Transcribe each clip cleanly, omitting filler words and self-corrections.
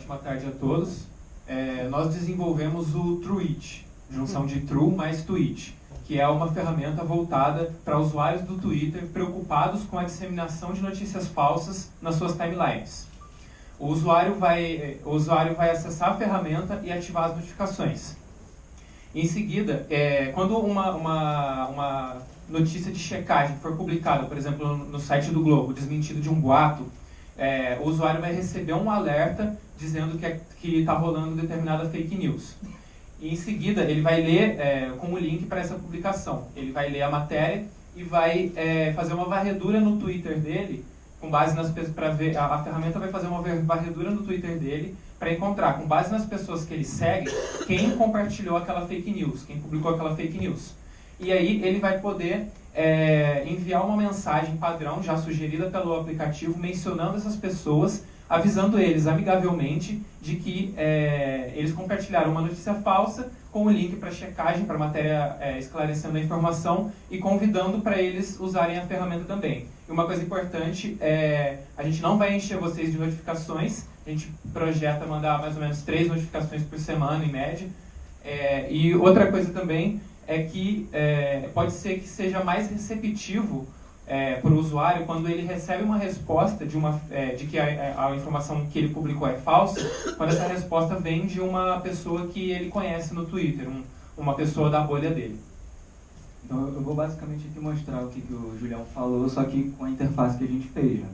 Ótima tarde a todos. Nós desenvolvemos o TrueIt, junção de True mais Tweet, que é uma ferramenta voltada para usuários do Twitter preocupados com a disseminação de notícias falsas nas suas timelines. O usuário vai acessar a ferramenta e ativar as notificações. Em seguida, quando uma notícia de checagem for publicada, por exemplo, no site do Globo, desmentido de um boato, o usuário vai receber um alerta dizendo que está rolando determinada fake news. E em seguida, ele vai ler com o link para essa publicação. Ele vai ler a matéria e vai fazer uma varredura no Twitter dele, com base nas pessoas, para ver, a ferramenta vai fazer uma varredura no Twitter dele para encontrar, com base nas pessoas que ele segue, quem compartilhou aquela fake news, quem publicou aquela fake news. E aí ele vai poder enviar uma mensagem padrão, já sugerida pelo aplicativo, mencionando essas pessoas, avisando eles amigavelmente de que eles compartilharam uma notícia falsa com o link para checagem, para a matéria esclarecendo a informação e convidando para eles usarem a ferramenta também. E uma coisa importante, a gente não vai encher vocês de notificações, a gente projeta mandar mais ou menos 3 notificações por semana, em média. E outra coisa também é que pode ser que seja mais receptivo para o usuário quando ele recebe uma resposta de que a informação que ele publicou é falsa, quando essa resposta vem de uma pessoa que ele conhece no Twitter, uma pessoa da bolha dele. Então eu vou basicamente aqui mostrar o que o Julião falou, só que com a interface que a gente fez, né?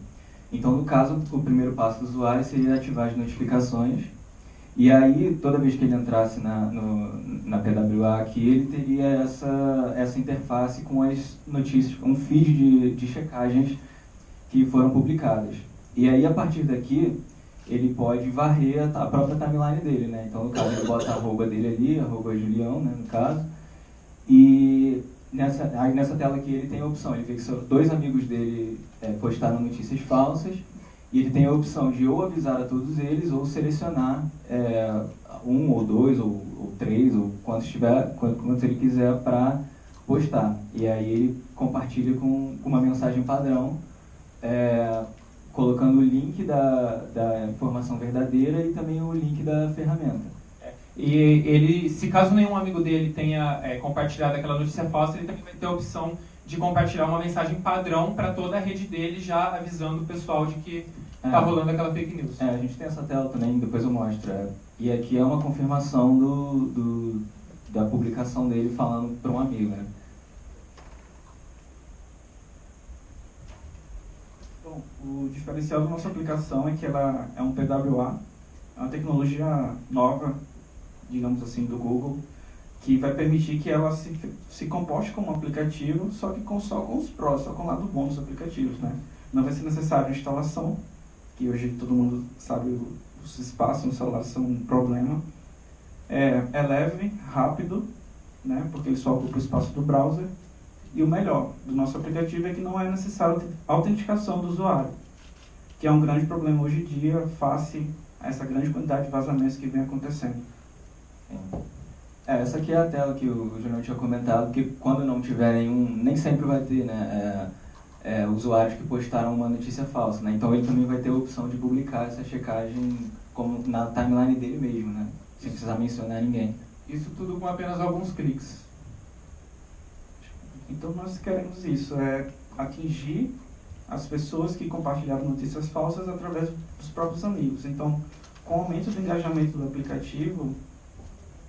Então, no caso, o primeiro passo do usuário seria ativar as notificações. E aí, toda vez que ele entrasse na PWA aqui, ele teria essa interface com as notícias, um feed de checagens que foram publicadas. E aí, a partir daqui, ele pode varrer a própria timeline dele, né? Então, no caso, ele bota a arroba dele ali, arroba Julião, né, no caso. E nessa tela aqui ele tem a opção, ele vê que são 2 amigos dele postaram notícias falsas, e ele tem a opção de ou avisar a todos eles, ou selecionar 1 ou 2 ou 3, ou quantos ele quiser para postar. E aí ele compartilha com uma mensagem padrão, colocando o link da informação verdadeira e também o link da ferramenta. E ele, se caso nenhum amigo dele tenha compartilhado aquela notícia falsa, ele também vai ter a opção de compartilhar uma mensagem padrão para toda a rede dele, já avisando o pessoal de que está rolando aquela fake news. A gente tem essa tela também, depois eu mostro. E aqui é uma confirmação da publicação dele falando para um amigo, né? Bom, o diferencial da nossa aplicação é que ela é um PWA, é uma tecnologia nova, digamos assim, do Google, que vai permitir que ela se comporte como um aplicativo, só que só com os prós, só com o lado bom dos aplicativos, né? Não vai ser necessário a instalação, que hoje todo mundo sabe os espaços no celular são um problema. É leve, rápido, né? Porque ele só ocupa o espaço do browser. E o melhor do nosso aplicativo é que não é necessário a autenticação do usuário, que é um grande problema hoje em dia, face a essa grande quantidade de vazamentos que vem acontecendo. Essa aqui é a tela que o Julião tinha comentado, que quando não tiver nem sempre vai ter, né, usuários que postaram uma notícia falsa, né? Então ele também vai ter a opção de publicar essa checagem como na timeline dele mesmo, né? Sem precisar mencionar ninguém. Isso tudo com apenas alguns cliques. Então nós queremos isso, atingir as pessoas que compartilharam notícias falsas através dos próprios amigos. Então, com o aumento do engajamento do aplicativo,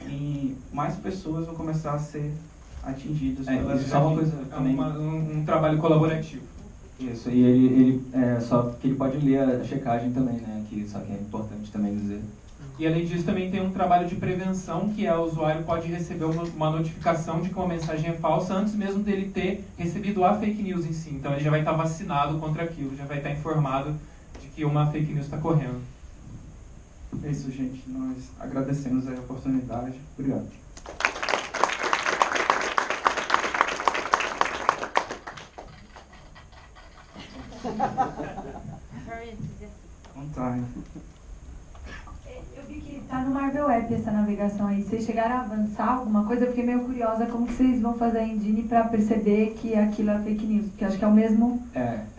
e mais pessoas vão começar a ser atingidas pelas... Isso é uma coisa também... um trabalho colaborativo. Isso, e ele só que ele pode ler a checagem também, né? Só que é importante também dizer. E além disso também tem um trabalho de prevenção, que o usuário pode receber uma notificação de que uma mensagem é falsa antes mesmo dele ter recebido a fake news em si. Então ele já vai estar vacinado contra aquilo, já vai estar informado de que uma fake news está correndo. É isso, gente. Nós agradecemos a oportunidade. Obrigado. Eu vi que está no Marvel App essa navegação aí. Vocês chegaram a avançar alguma coisa? Eu fiquei meio curiosa como que vocês vão fazer a engine para perceber que aquilo é fake news. Porque acho que é o mesmo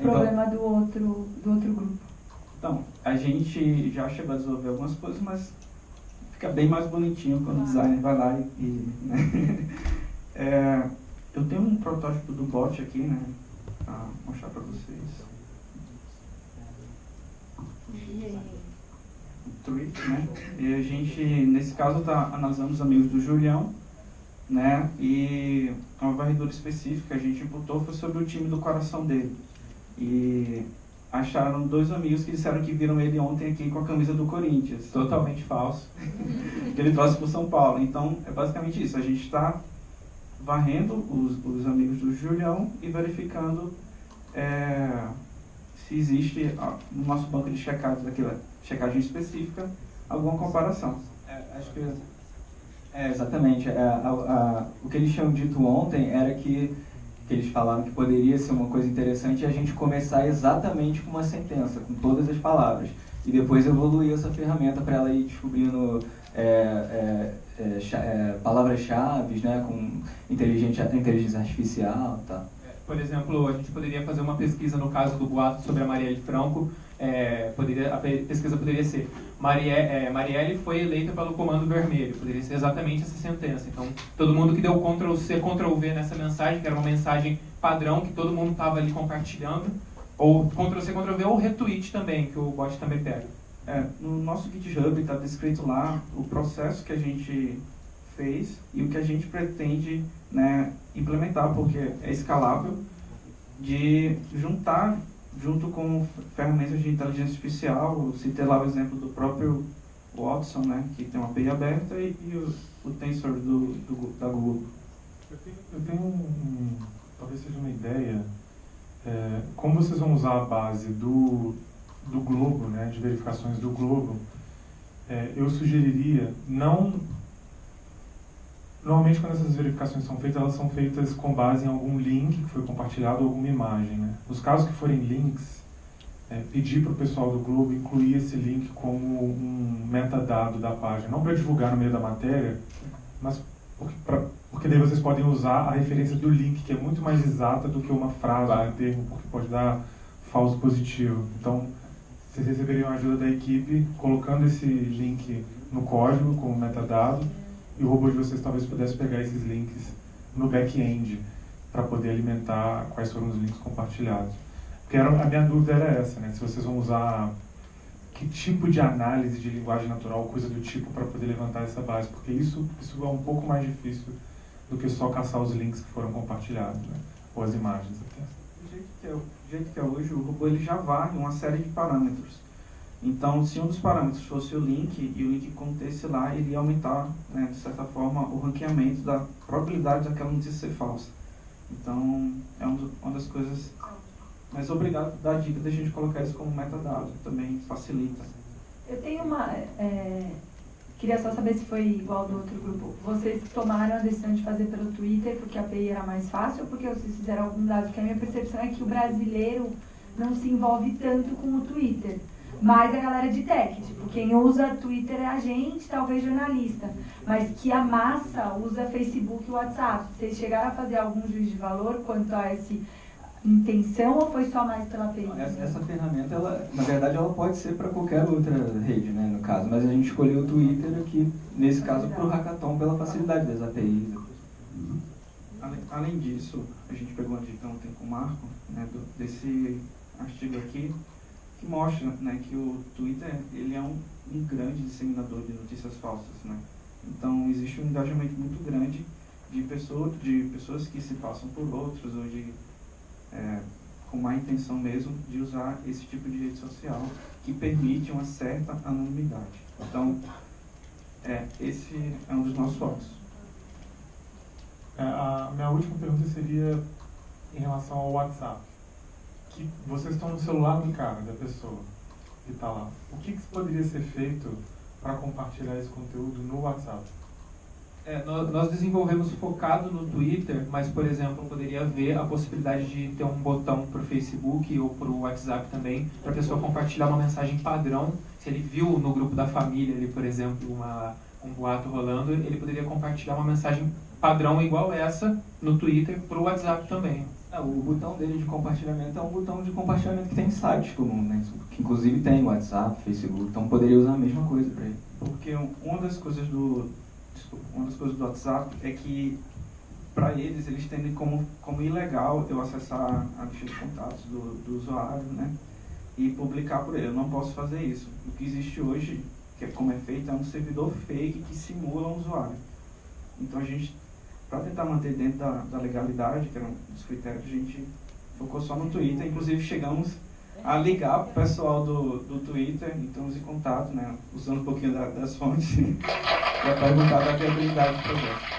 problema do outro grupo. Então, a gente já chegou a desenvolver algumas coisas, mas fica bem mais bonitinho quando o designer vai lá né? Eu tenho um protótipo do bot aqui, né, para mostrar para vocês. O tweet, né? E a gente, nesse caso, está analisando os amigos do Julião, né? E uma varredura específica que a gente imputou foi sobre o time do coração dele. E acharam 2 amigos que disseram que viram ele ontem aqui com a camisa do Corinthians. Totalmente falso. Que ele trouxe para o São Paulo. Então, é basicamente isso. A gente está varrendo os amigos do Julião e verificando se existe no nosso banco de checados, daquela checagem específica, alguma comparação. Acho que exatamente. O que eles tinham dito ontem era que eles falaram que poderia ser uma coisa interessante a gente começar exatamente com uma sentença, com todas as palavras, e depois evoluir essa ferramenta para ela ir descobrindo palavras-chave, né, com inteligência artificial, tá? Por exemplo, a gente poderia fazer uma pesquisa no caso do boato sobre a Marielle Franco. A pesquisa poderia ser: Marielle foi eleita pelo Comando Vermelho. Poderia ser exatamente essa sentença. Então, todo mundo que deu Ctrl+C, Ctrl+V nessa mensagem, que era uma mensagem padrão que todo mundo estava ali compartilhando, ou Ctrl+C, Ctrl+V, ou retweet também, que o bot também pega. No nosso GitHub está descrito lá o processo que a gente fez e o que a gente pretende, né, implementar, porque é escalável, de juntar junto com ferramentas de inteligência artificial. Citei lá o exemplo do próprio Watson, né, que tem uma API aberta, e o Tensor da Google. Eu tenho talvez seja uma ideia, como vocês vão usar a base do Globo, né, de verificações do Globo. Eu sugeriria normalmente quando essas verificações são feitas, elas são feitas com base em algum link que foi compartilhado ou alguma imagem, né? Nos casos que forem links, pedir para o pessoal do Globo incluir esse link como um metadado da página, não para divulgar no meio da matéria, mas porque daí vocês podem usar a referência do link, que é muito mais exata do que uma frase, um termo, porque pode dar falso positivo. Então, vocês receberiam a ajuda da equipe colocando esse link no código como metadado, e o robô de vocês talvez pudesse pegar esses links no back-end para poder alimentar quais foram os links compartilhados. Porque a minha dúvida era essa, né? Se vocês vão usar que tipo de análise de linguagem natural, coisa do tipo, para poder levantar essa base, porque isso é um pouco mais difícil do que só caçar os links que foram compartilhados, né? Ou as imagens até. Do jeito que é hoje, o robô ele já varre uma série de parâmetros. Então, se um dos parâmetros fosse o link, e o link contesse lá, ele ia aumentar, né, de certa forma, o ranqueamento da probabilidade daquela notícia ser falsa. Então, é uma das coisas. Mas obrigado por dar a dica da gente colocar isso como metadado, também facilita. Eu tenho uma... queria só saber se foi igual do outro grupo. Vocês tomaram a decisão de fazer pelo Twitter porque a API era mais fácil, ou porque vocês fizeram algum dado? Porque a minha percepção é que o brasileiro não se envolve tanto com o Twitter. Mas a galera de tech, tipo, quem usa Twitter é a gente, talvez jornalista, mas que a massa usa Facebook e WhatsApp. Vocês chegaram a fazer algum juízo de valor quanto a essa intenção, ou foi só mais pela API? Essa ferramenta, na verdade, ela pode ser para qualquer outra rede, né, no caso, mas a gente escolheu o Twitter aqui, nesse caso, para o Hackathon, pela facilidade das APIs. Além disso, a gente pegou uma dica ontem com o Marco, né, desse artigo aqui, que mostra, né, que o Twitter ele é um grande disseminador de notícias falsas, né? Então existe um engajamento muito grande de pessoas que se passam por outros, ou com má intenção mesmo de usar esse tipo de rede social que permite uma certa anonimidade. Então esse é um dos nossos focos. A minha última pergunta seria em relação ao WhatsApp. Que vocês estão no celular do cara, da pessoa que está lá. O que poderia ser feito para compartilhar esse conteúdo no WhatsApp? Nós desenvolvemos focado no Twitter, mas, por exemplo, poderia haver a possibilidade de ter um botão para o Facebook ou para o WhatsApp também, para a pessoa compartilhar uma mensagem padrão. Se ele viu no grupo da família, ali, por exemplo, um boato rolando, ele poderia compartilhar uma mensagem padrão igual essa no Twitter para o WhatsApp também. O botão dele de compartilhamento é um botão de compartilhamento que tem em sites comuns, né? Que inclusive tem WhatsApp, Facebook, então poderia usar a mesma coisa para ele. Porque uma das coisas do WhatsApp é que, para eles têm como ilegal eu acessar a lista de contatos do usuário, né? E publicar por ele. Eu não posso fazer isso. O que existe hoje, que é como é feito, é um servidor fake que simula um usuário. Então a gente, para tentar manter dentro da legalidade, que era um dos critérios, a gente focou só no Twitter. Inclusive chegamos a ligar para o pessoal do Twitter, então em contato, né? Usando um pouquinho das fontes, para perguntar da viabilidade do projeto.